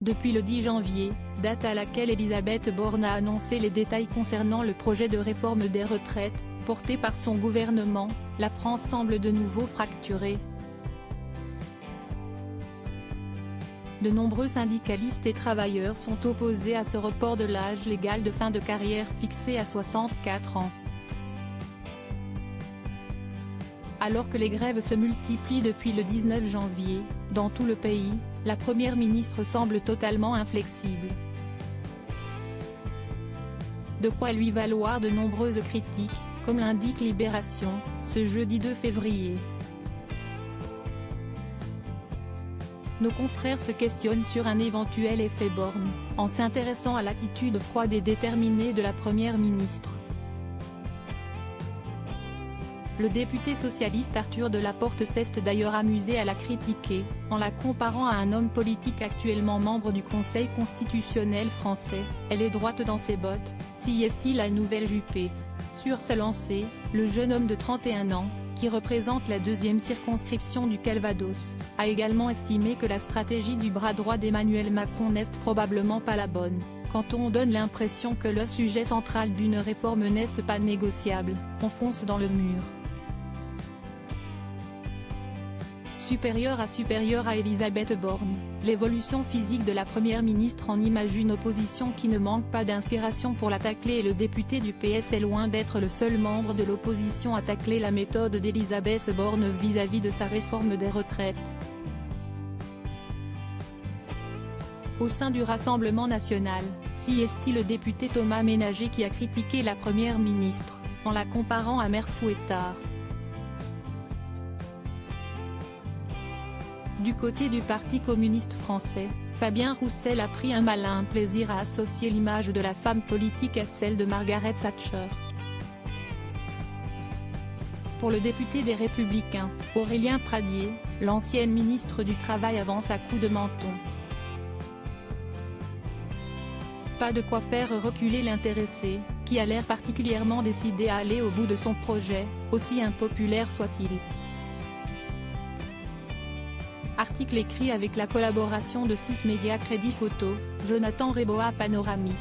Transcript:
Depuis le 10 janvier, date à laquelle Elisabeth Borne a annoncé les détails concernant le projet de réforme des retraites, porté par son gouvernement, la France semble de nouveau fracturée. De nombreux syndicalistes et travailleurs sont opposés à ce report de l'âge légal de fin de carrière fixé à 64 ans. Alors que les grèves se multiplient depuis le 19 janvier, dans tout le pays, la Première ministre semble totalement inflexible. De quoi lui valoir de nombreuses critiques, comme l'indique Libération, ce jeudi 2 février. Nos confrères se questionnent sur un éventuel effet Borne, en s'intéressant à l'attitude froide et déterminée de la Première ministre. Le député socialiste Arthur Delaporte s'est d'ailleurs amusé à la critiquer, en la comparant à un homme politique actuellement membre du Conseil constitutionnel français. Elle est droite dans ses bottes, si est-il la nouvelle Juppé. Sur sa lancée, le jeune homme de 31 ans, qui représente la deuxième circonscription du Calvados, a également estimé que la stratégie du bras droit d'Emmanuel Macron n'est probablement pas la bonne, quand on donne l'impression que le sujet central d'une réforme n'est pas négociable, on fonce dans le mur. Supérieur à Elisabeth Borne, l'évolution physique de la Première ministre en image une opposition qui ne manque pas d'inspiration pour la tacler et le député du PS est loin d'être le seul membre de l'opposition à tacler la méthode d'Elisabeth Borne vis-à-vis de sa réforme des retraites. Au sein du Rassemblement national, si est-il le député Thomas Ménager qui a critiqué la Première ministre, en la comparant à Mère Fouettard. Du côté du Parti communiste français, Fabien Roussel a pris un malin plaisir à associer l'image de la femme politique à celle de Margaret Thatcher. Pour le député des Républicains, Aurélien Pradié, l'ancienne ministre du Travail avance à coups de menton. Pas de quoi faire reculer l'intéressé, qui a l'air particulièrement décidé à aller au bout de son projet, aussi impopulaire soit-il. Article écrit avec la collaboration de 6 médias Crédit Photo, Jonathan Reboa Panoramique.